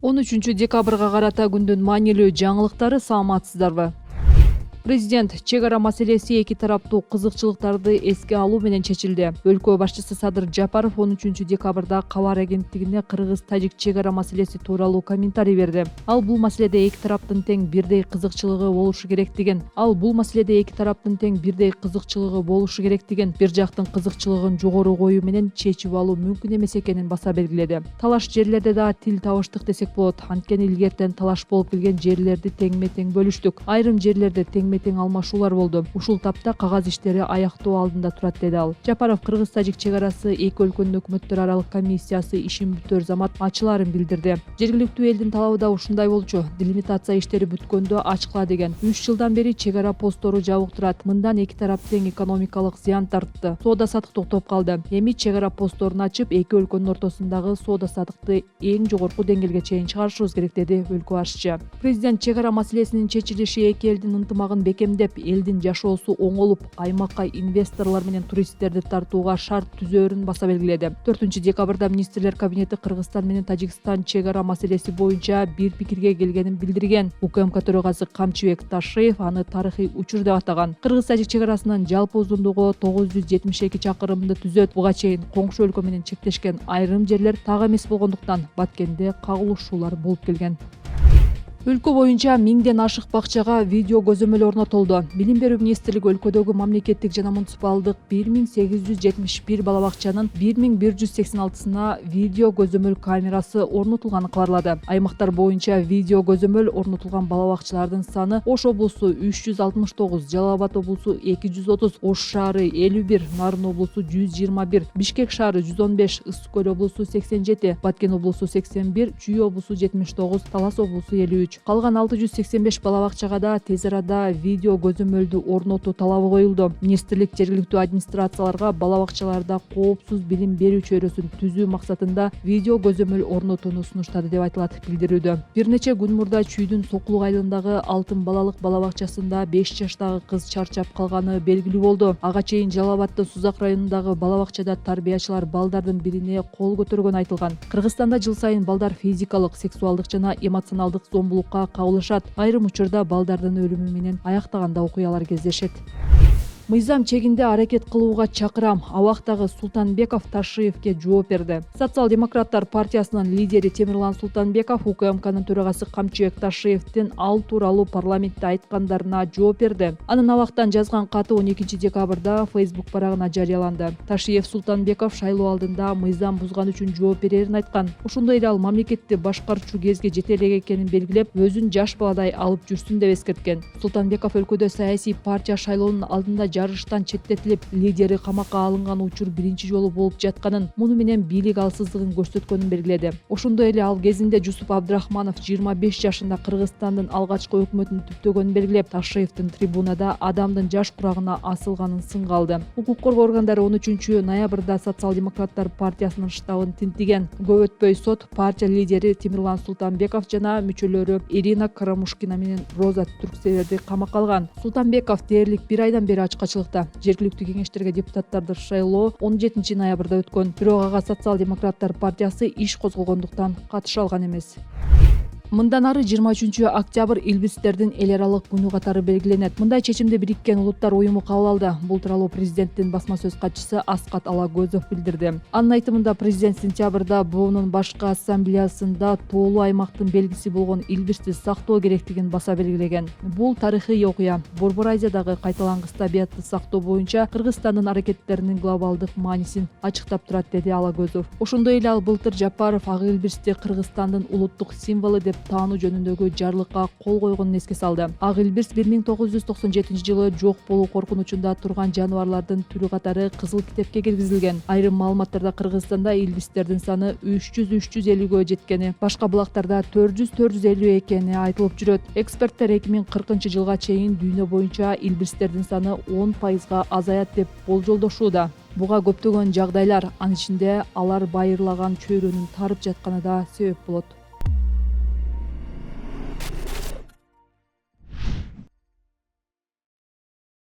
13-декабрга карата күндүн маанилүү жаңылыктары саламатсыздарбы? Президент чек ара маселеси эки тараптуу кызыкчылыктарды эске алуу менен чечилди. Өлкө башчысы Садыр Жапаров 13-декабрда кабар агенттигине кыргыз-тажик чек ара маселеси тууралуу комментарий берди. Ал бул маселеде эки тараптын тең бирдей кызыкчылыгы болушу керектигин, бир жактын кызыкчылыгын жогору коюу менен чечип алуу мүмкүн эмес экенин баса белгиледи. Талаш жерлерде да тил табыштык десек болот. Анткени илгертен талаш болуп келген жерлерди теңме-тең бөлүштүк. Айрым жерлерде теңме-тең алмашуулар болду. Ушул тапта кагаз иштери аяктоо алдында турат, деди ал. Жапаров кыргыз-тажик чек арасы эки өлкөнүн өкмөттөр аралык комиссиясы ишин бүтөр замат ачылаарын билдирди. Жергиликтүү элдин талабы да ушундай болчу. Делимитация иштери бүткөндө ачкыла деген. 3 жылдан бери чек ара посттору жабык турат. Мындан эки тарап тең экономикалык зыян тартты. Соода сатык токтоп калды. Эми чек ара постторун ачып, эки өлкөнүн ортосундагы соода сатыкты эң жогорку деңгээлге чейин чыгарышыбыз керек, деди өлкө башчысы. Президент чек ара маселесинин чечилиши эки элдин ынтымагын бекемдеп, элдин жашоосу оңолуп, аймакка инвесторлор менен туристтерди тартууга шарт түзөөрүн баса белгиледи. 4-декабрда министрлер кабинети Кыргызстан менен Тажикстан чек ара маселеси боюнча бир пикирге келгенин билдирген. УКМК төрагасы Камчыбек Ташиев аны тарыхый учур деп атаган. Кыргыз-тажик чек арасынын жалпы узундугу 972 чакырымды түзөт. Буга чейин коңшу өлкө менен чектешкен айрым жерлер так эмес болгондуктан Баткенде кагылышуулар болуп келген. Өлкө боюнча 1000ден ашык бакчага видео көзөмөл орнотулду. Билим берүү министрлиги өлкөдөгү мамлекеттик жана муниципалдык 1871 бала бакчанын 1186-сына видео көзөмөл камерасы орнотулганын кабарлады. Аймактар боюнча видео көзөмөл орнотулган бала бакчалардын саны: Ош облусу 369, Жалал Абад облусу 230, Ош шаары 51, Нарын облусу 121, Бишкек шаары 115, Ысык көл облусу 87, Баткен облусу 81, Чүй облусу 79, Талас облусу 53. Калган 685 бала бакчага да тез арада видео көзөмөлдү орнотуу талабы коюлду. Министрлик жергиликтүү администрацияларга бала бакчаларда коопсуз билим берүү чөйрөсүн түзүү максатында видео көзөмөл орнотууну сунуштады деп айтылат билдирүүдө. Бир нече күн мурда Чүйдүн Сокулук айылындагы Алтын балалык бала бакчасында 5 жаштагы кыз чарчап калганы белгилүү болду. Ага чейин Жалал Абаддын Сузак районундагы бала бакчада тарбиячылар балдардын бирине кол көтөргөнү айтылган. Кыргызстанда жыл сайын балдар физикалык, сексуалдык жана эмоционалдык зомбулукка кабылышат. Айрым учурда балдардын өлүмү менен аяктаганда окуялар кездешет. Мыйзам чегинде аракет кылууга чакырам. Абактагы Султанбеков Ташиевке жооп берди. Социал-демократтар партиясынын лидери Темирлан Султанбеков УКМКнын төрагасы Камчыбек Ташиевдин ал тууралуу парламентте айткандарына жооп берди. Анын абактан жазган каты 12-декабрда Facebook барагына жарыяланды. Ташиев Султанбеков шайлоо алдында мыйзам бузган үчүн жооп берерин айткан. Ошондой эле ал мамлекетти башкарчу кезге жете элек экенин белгилеп, өзүн жаш баладай алып жүрсүн деп эскерткен. Султанбеков өлкөдө саясий партия шайлоонун алдында жарыштан четтетилип, лидери камакка алынган учур биринчи жолу болуп жатканын, муну менен бийлик алсыздыгын көрсөткөнүн белгиледи. Ошондой эле ал кезинде Жусуп Абдрахманов 25 жашында Кыргызстандын алгачкы өкмөтүн түптөгөнүн белгилеп, Ташиевдин трибунада адамдын жаш курагына асылганын сынга алды. Укук коргоо органдары 13-ноябрда Социал-демократтар партиясынын штабын тинтиген. Көп өтпөй сот партия лидери Темирлан Султанбеков жана мүчөлөрү Ирина Карамушкина менен Роза Түрксеверди камакка алган. Султанбеков дээрлик 1 айдан бери ачкачылыкта. Жергиликтүү кеңештерге депутаттарды шайлоо 17-ноябрда өткөн. Бирок ага Социал-демократтар партиясы иш козгогондуктан катыша алган эмес. Мындан ары 23-октябрь илбирстердин эл аралык күнү катары белгиленет. Мындай чечимди Бириккен Улуттар уюму кабыл алды. Бул тууралуу президенттин басма сөз катчысы Аскат Алагөзов билдирди. Анын айтымында президент сентябрда БОНун башкы ассамблеясында тоолуу аймактын белгиси болгон илбирсти сактоо керектигин баса белгилеген. Бул тарыхый окуя. Борбор Азиядагы кайталангыс табиятты сактоо боюнча Кыргызстандын аракеттеринин глобалдык маанисин ачыктап турат, деди Алагөзов. Ошондой эле ал былтыр Жапаров ак илбирсти Кыргызстандын улуттук символу деп таануу жөнүндөгү жарлыкка кол койгонун эске салды. Ак илбирс 1997-жылы жок болуу коркунучунда турган жаныбарлардын түрү катары кызыл китепке киргизилген. Айрым маалыматтарда Кыргызстанда илбирстердин саны 300-350ге жеткени, башка булактарда 400-450 экени айтылып жүрөт. Эксперттер 2040-жылга чейин дүйнө боюнча илбирстердин саны 10% азаят деп болжолдошууда. Буга көптөгөн жагдайлар, анын ичинде алар байырлаган чөйрөнүн тарып жатканы да себеп болот.